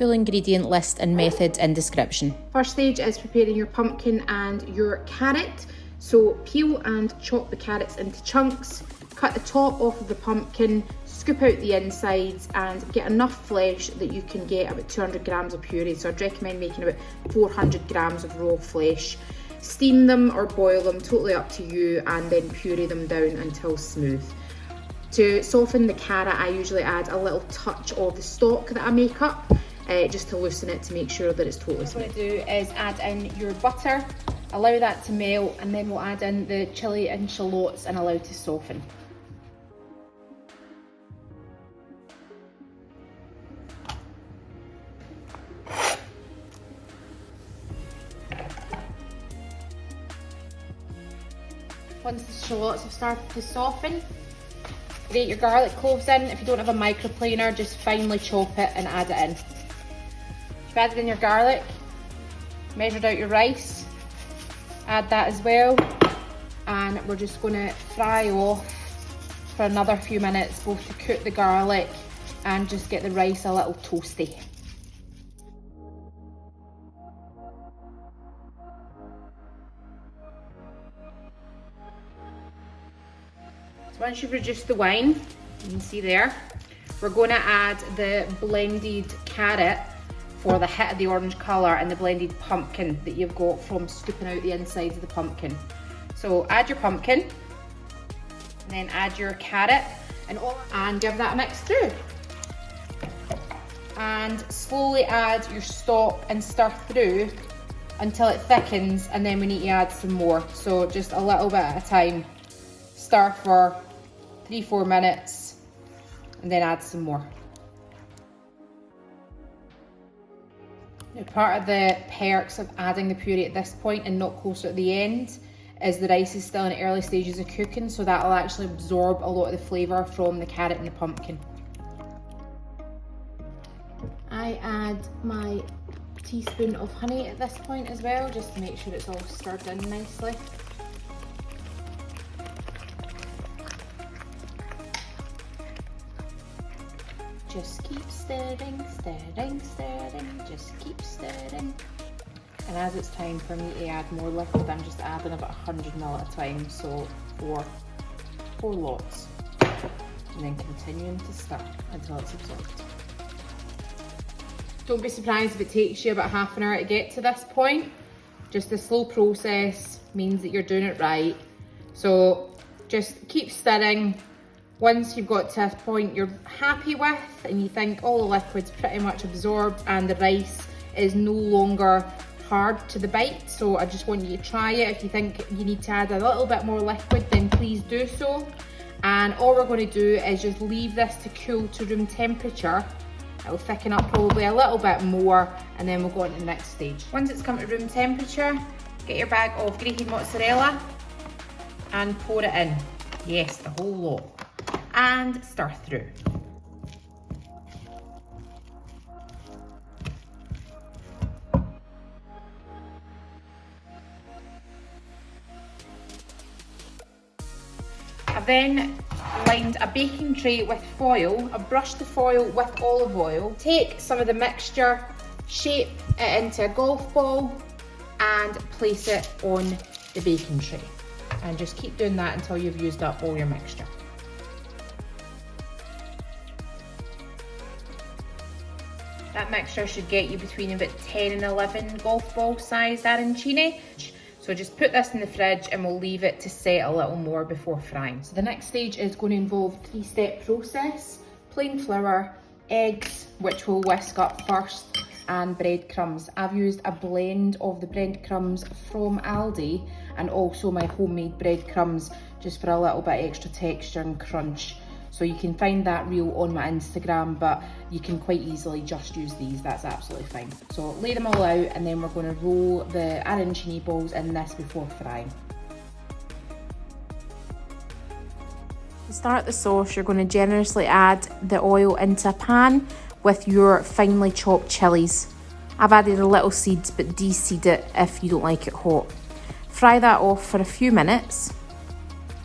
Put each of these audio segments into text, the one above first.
Full ingredient list and method in description. First stage is preparing your pumpkin and your carrot. So peel and chop the carrots into chunks, cut the top off of the pumpkin, scoop out the insides and get enough flesh that you can get about 200 grams of puree. So I'd recommend making about 400 grams of raw flesh. Steam them or boil them, totally up to you, and then puree them down until smooth. To soften the carrot, I usually add a little touch of the stock that I make up, just to loosen it to make sure that it's totally smooth. What I do is add in your butter, allow that to melt, and then we'll add in the chilli and shallots and allow to soften. Once the shallots have started to soften, grate your garlic cloves in. If you don't have a microplaner, just finely chop it and add it in. You've added in your garlic, measured out your rice, add that as well, and we're just going to fry off for another few minutes, both to cook the garlic and just get the rice a little toasty. Once you've reduced the wine, you can see there, we're going to add the blended carrot for the hit of the orange colour and the blended pumpkin that you've got from scooping out the insides of the pumpkin. So add your pumpkin, and then add your carrot and give that a mix through. And slowly add your stock and stir through until it thickens, and then we need to add some more. So just a little bit at a time. Stir for 3-4 minutes and then add some more. Now, part of the perks of adding the puree at this point and not closer at the end is the rice is still in the early stages of cooking, so that'll actually absorb a lot of the flavour from the carrot and the pumpkin. I add my teaspoon of honey at this point as well, just to make sure it's all stirred in nicely. Just keep stirring, stirring, stirring, just keep stirring. And as it's time for me to add more liquid, I'm just adding about 100 ml at a time, so four lots. And then continuing to stir until it's absorbed. Don't be surprised if it takes you about half an hour to get to this point. Just a slow process means that you're doing it right. So just keep stirring. Once you've got to a point you're happy with and you think all the liquid's pretty much absorbed and the rice is no longer hard to the bite, so I just want you to try it. If you think you need to add a little bit more liquid, then please do so. And all we're going to do is just leave this to cool to room temperature. It'll thicken up probably a little bit more, and then we'll go on to the next stage. Once it's come to room temperature, get your bag of grated mozzarella and pour it in. Yes, the whole lot. And stir through. I've then lined a baking tray with foil. I've brushed the foil with olive oil. Take some of the mixture, shape it into a golf ball and place it on the baking tray. And just keep doing that until you've used up all your mixture. That mixture should get you between about 10 and 11 golf ball sized arancini. So just put this in the fridge and we'll leave it to set a little more before frying. So the next stage is going to involve a 3-step process. Plain flour, eggs, which we'll whisk up first, and breadcrumbs. I've used a blend of the breadcrumbs from Aldi and also my homemade breadcrumbs just for a little bit extra texture and crunch. So you can find that reel on my Instagram, but you can quite easily just use these, that's absolutely fine. So lay them all out and then we're going to roll the arancini balls in this before frying. To start the sauce, you're going to generously add the oil into a pan with your finely chopped chilies. I've added a little seed, but de-seed it if you don't like it hot. Fry that off for a few minutes.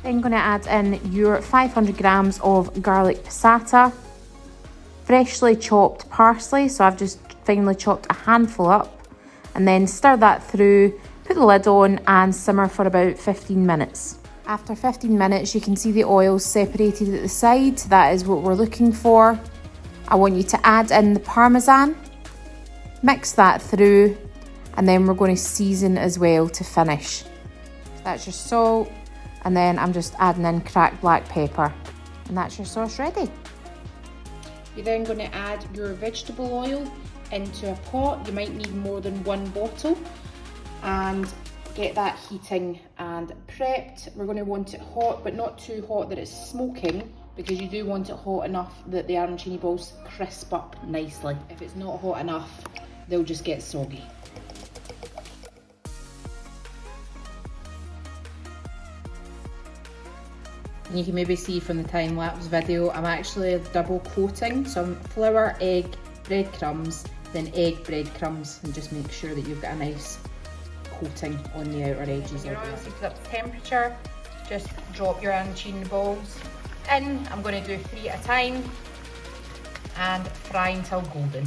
Then going to add in your 500 grams of garlic passata, freshly chopped parsley, so I've just finely chopped a handful up, and then stir that through, put the lid on and simmer for about 15 minutes. After 15 minutes, you can see the oils separated at the side. That is what we're looking for. I want you to add in the parmesan, mix that through, and then we're going to season as well to finish. That's your salt, and then I'm just adding in cracked black pepper, and that's your sauce ready. You're then going to add your vegetable oil into a pot. You might need more than one bottle, and get that heating and prepped. We're going to want it hot, but not too hot that it's smoking, because you do want it hot enough that the arancini balls crisp up nicely. If it's not hot enough, they'll just get soggy. And you can maybe see from the time-lapse video, I'm actually double coating some flour, egg, breadcrumbs, then egg, breadcrumbs, and just make sure that you've got a nice coating on the outer edges. Your oil heats up to temperature, just drop your arancini balls in. I'm going to do 3 at a time and fry until golden.